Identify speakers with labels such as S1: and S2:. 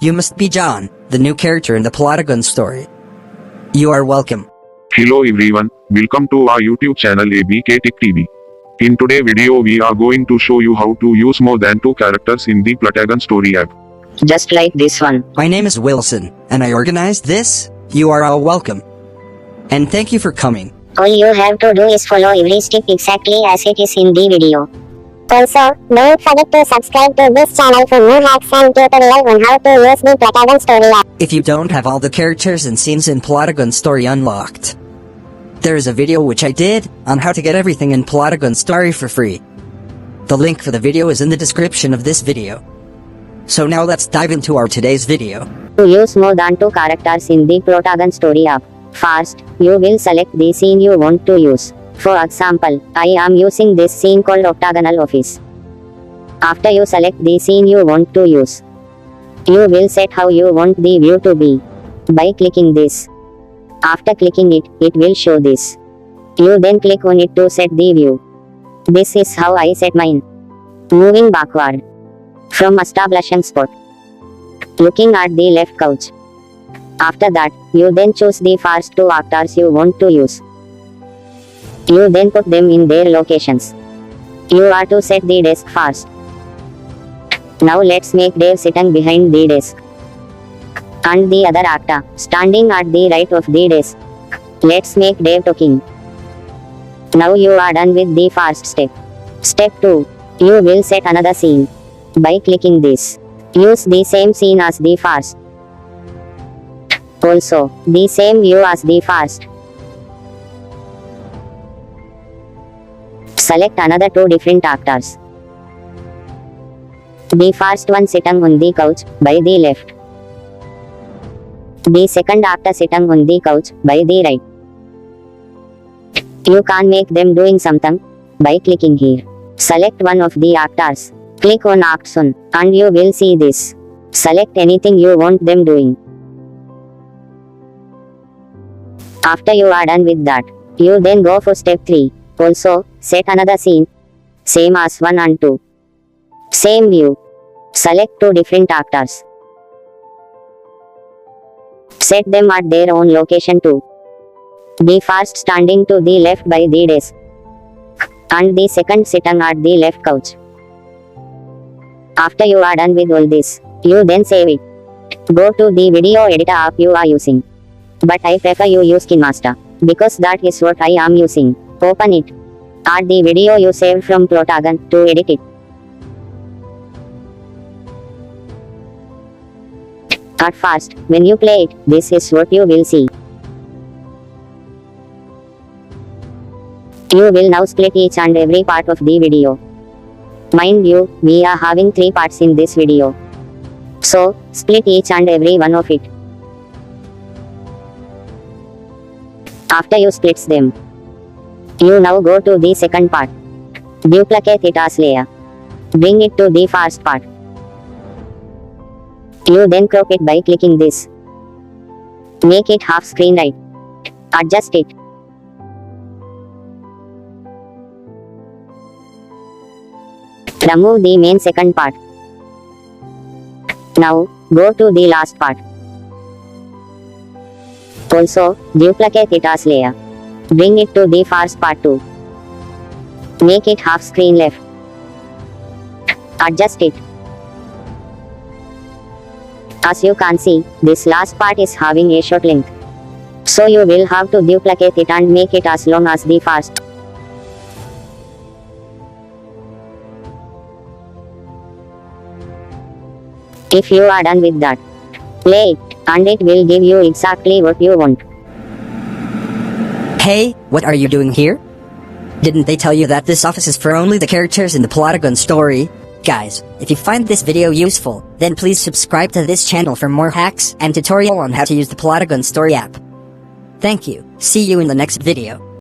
S1: You must be John, the new character in the Plotagon story. You are welcome.
S2: Hello everyone, welcome to our YouTube channel ABK Tech TV. In today's video we are going to show you how to use more than 2 characters in the Plotagon story app.
S3: Just like this one.
S1: My name is Wilson, and I organized this. You are all welcome. And thank you for coming.
S4: All you have to do is follow every step exactly as it is in the video. Also, don't forget to subscribe to this channel for more hacks and tutorial on how to use the Plotagon story app.
S1: If you don't have all the characters and scenes in Plotagon story unlocked, there is a video which I did on how to get everything in Plotagon story for free. The link for the video is in the description of this video. So now let's dive into our today's video.
S3: To use more than 2 characters in the Plotagon story app, first, you will select the scene you want to use. For example, I am using this scene called Octagonal Office. After you select the scene you want to use, you will set how you want the view to be by clicking this. After clicking it, it will show this. You then click on it to set the view. This is how I set mine. Moving backward. From establishing spot. Looking at the left couch. After that, you then choose the first 2 actors you want to use. You then put them in their locations. You are to set the desk first. Now let's make Dave sitting behind the desk. And the other actor, standing at the right of the desk. Let's make Dave talking. Now you are done with the first step. Step 2. You will set another scene. By clicking this. Use the same scene as the first. Also, the same view as the first. Select another 2 different actors. The first one sitting on the couch, by the left. The second actor sitting on the couch, by the right. You can make them doing something, by clicking here. Select one of the actors. Click on Act On, and you will see this. Select anything you want them doing. After you are done with that, you then go for step 3. Also, set another scene. Same as 1 and 2. Same view. Select 2 different actors. Set them at their own location too. The first standing to the left by the desk. And the second sitting at the left couch. After you are done with all this, you then save it. Go to the video editor app you are using. But I prefer you use KineMaster, because that is what I am using. Open it. Add the video you saved from Plotagon to edit it. At first, when you play it, this is what you will see. You will now split each and every part of the video. Mind you, we are having 3 parts in this video. So, split each and every one of it. After you splits them, you now go to the second part. Duplicate it as layer. Bring it to the first part. You then crop it by clicking this. Make it half screen right. Adjust it. Remove the main second part. Now, go to the last part. Also, duplicate it as layer. Bring it to the first part too. Make it half screen left. Adjust it. As you can see, this last part is having a short length. So you will have to duplicate it and make it as long as the first. If you are done with that, play it, and it will give you exactly what you want.
S1: Hey, what are you doing here? Didn't they tell you that this office is for only the characters in the Plotagon story? Guys, if you find this video useful, then please subscribe to this channel for more hacks and tutorial on how to use the Plotagon story app. Thank you. See you in the next video.